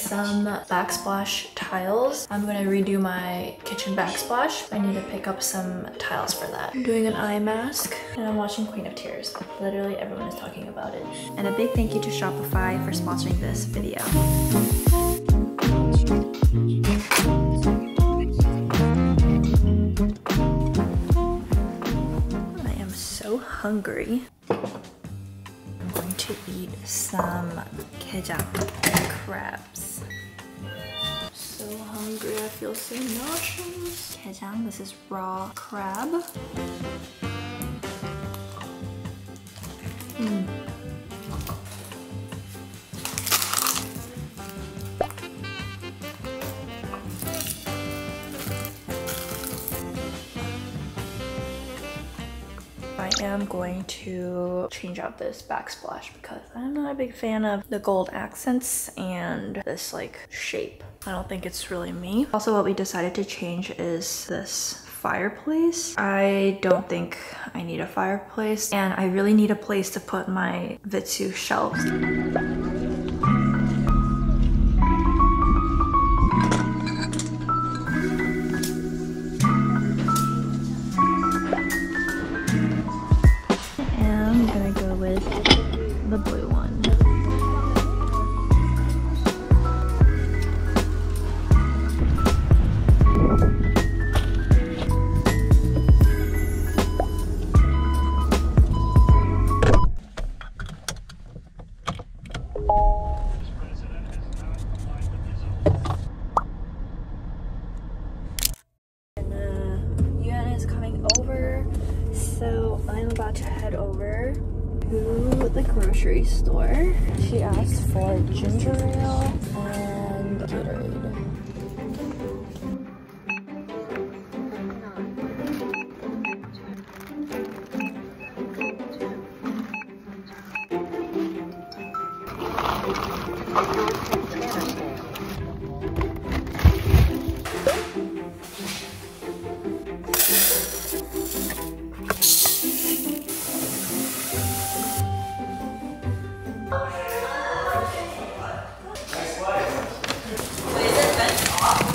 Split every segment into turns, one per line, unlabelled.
some backsplash tiles. I'm gonna redo my kitchen backsplash. I need to pick up some tiles for that. I'm doing an eye mask and I'm watching Queen of Tears. Literally everyone is talking about it. And a big thank you to Shopify for sponsoring this video. I am so hungry. I'm going to eat some gejang crabs. So hungry, I feel so nauseous. Gejang, this is raw crab. I am going to change out this backsplash because I'm not a big fan of the gold accents and this like shape. I don't think it's really me. Also, what we decided to change is this fireplace. I don't think I need a fireplace, and I really need a place to put my Vitsu shelves. The blue one. Yuan is coming over, so I'm about to head over to the grocery store. She asked for ginger ale and Gatorade.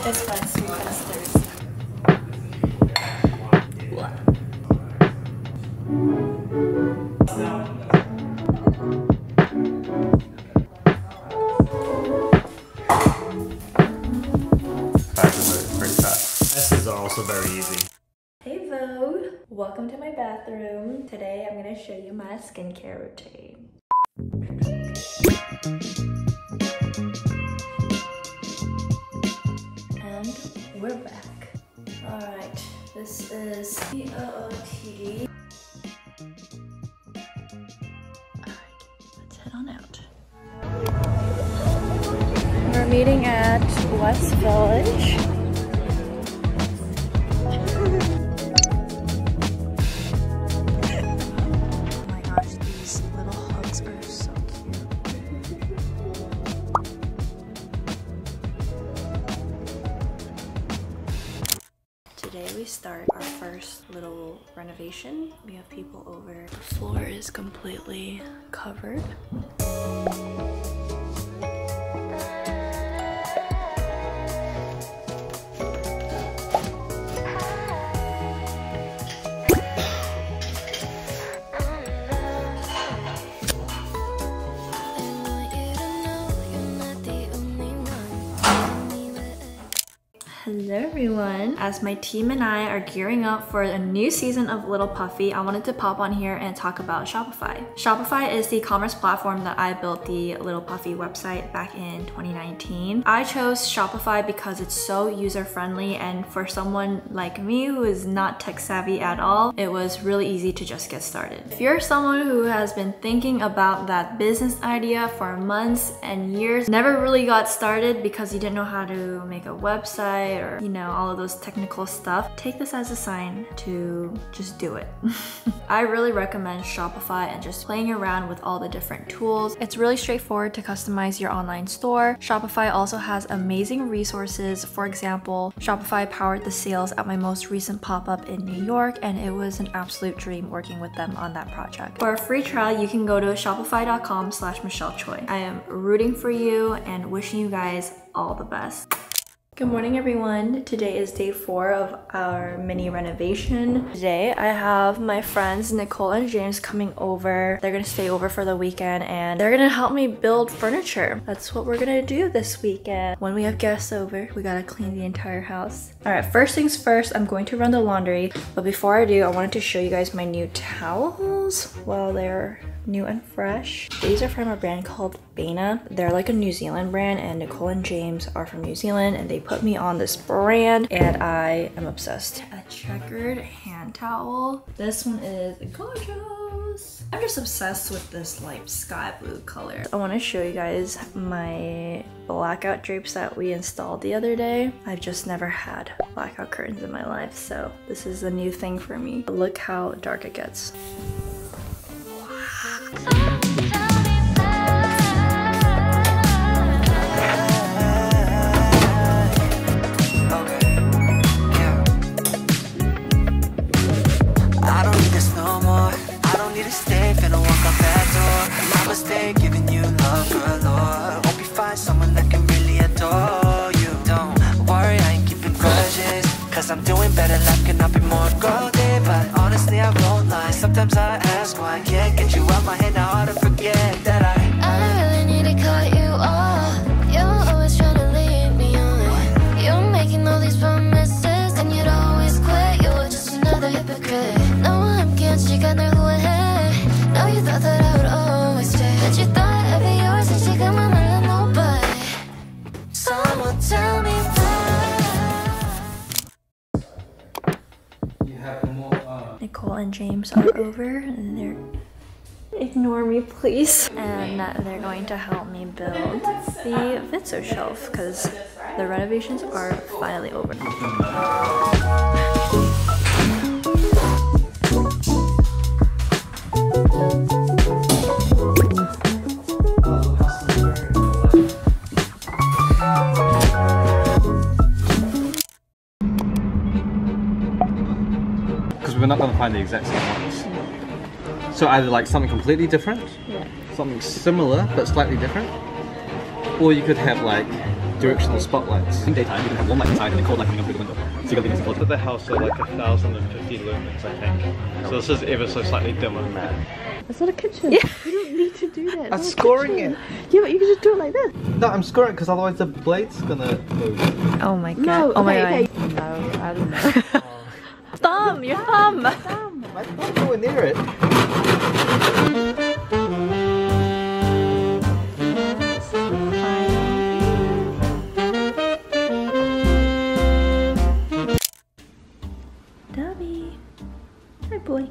This one's sweet custard.
Pretty fast. S's are also very easy.
Hey Vogue! Welcome to my bathroom. Today I'm going to show you my skincare routine. And we're back. Alright, this is POOTD. Alright, let's head on out. We're meeting at West Village. Oh my gosh, these little hugs are so cute. Today we start our first little renovation. We have people over. The floor is completely covered. Hello everyone! As my team and I are gearing up for a new season of Little Puffy, I wanted to pop on here and talk about Shopify. Shopify is the commerce platform that I built the Little Puffy website back in 2019. I chose Shopify because it's so user-friendly, and for someone like me who is not tech savvy at all, it was really easy to just get started. If you're someone who has been thinking about that business idea for months and years, never really got started because you didn't know how to make a website or you know, all of those technical stuff, take this as a sign to just do it. I really recommend Shopify and just playing around with all the different tools. It's really straightforward to customize your online store. Shopify also has amazing resources. For example, Shopify powered the sales at my most recent pop-up in New York, and it was an absolute dream working with them on that project. For a free trial, you can go to shopify.com/MichelleChoi. I am rooting for you and wishing you guys all the best. Good morning, everyone. Today is day 4 of our mini renovation. Today I have my friends Nicole and James coming over. They're gonna stay over for the weekend and they're gonna help me build furniture. That's what we're gonna do this weekend. When we have guests over, we gotta clean the entire house. All right, first things first, I'm going to run the laundry. But before I do, I wanted to show you guys my new towels. Well, they're new and fresh. These are from a brand called Bana. They're like a New Zealand brand, and Nicole and James are from New Zealand, and they put me on this brand and I am obsessed. A checkered hand towel. This one is gorgeous. I'm just obsessed with this like sky blue color. I want to show you guys my blackout drapes that we installed the other day. I've just never had blackout curtains in my life, so this is a new thing for me. Look how dark it gets.
I'm doing better, life cannot be more golden. But honestly, I won't lie. Sometimes I ask why I can't get you out my head. Now hard to forget that I really need to cut you off. You're always trying to lead me on. You're making all these promises and you'd always quit. You're just another hypocrite. No, I'm can't you got no ahead. No, you thought that I would always stay, but you thought I'd be yours and take my mind. Nobody. Someone tell me why.
Nicole and James are over and they're ignore me please, and they're going to help me build the Vitso shelf because the renovations are finally over.
We're not going to find the exact same ones. So either like something completely different, something similar but slightly different, or you could have like directional spotlights. In daytime you can have one light inside and then cold light coming up through the window. So you can see closer. The house are like 1,050 lumens, I think. So this is ever so slightly dimmer than that.
That's not a kitchen.
Yeah.
You don't need to do that.
I'm scoring it.
Yeah, but you can just do it like this.
No, I'm scoring it because otherwise the blade's gonna move.
Oh my god.
No,
oh my
okay.
god.
No, I don't know.
Thumb! Your thumb!
My thumb's nowhere near it.
Dubby. Hi boy.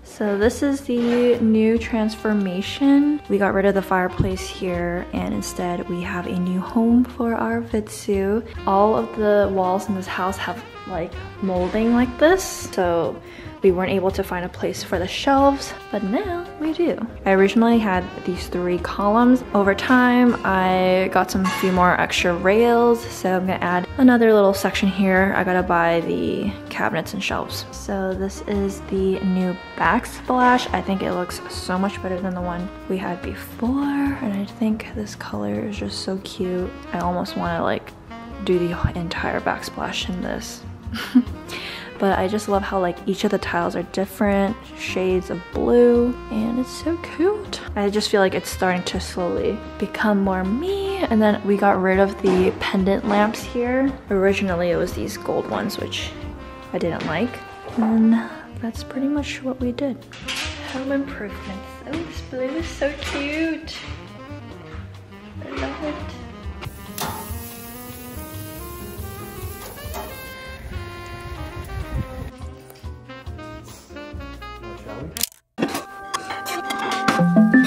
So this is the new transformation. We got rid of the fireplace here and instead we have a new home for our Vitsu. All of the walls in this house have like molding like this, so we weren't able to find a place for the shelves, but now we do. I originally had these 3 columns. Over time, I got some few more extra rails, so I'm gonna add another little section here. I gotta buy the cabinets and shelves. So this is the new backsplash. I think it looks so much better than the one we had before, and I think this color is just so cute. I almost wanna like do the entire backsplash in this. But I just love how like each of the tiles are different shades of blue and it's so cute. I just feel like it's starting to slowly become more me. And then we got rid of the pendant lamps here. Originally it was these gold ones, which I didn't like. And that's pretty much what we did. Home improvements. Oh, this blue is so cute. I love it.
Shall we?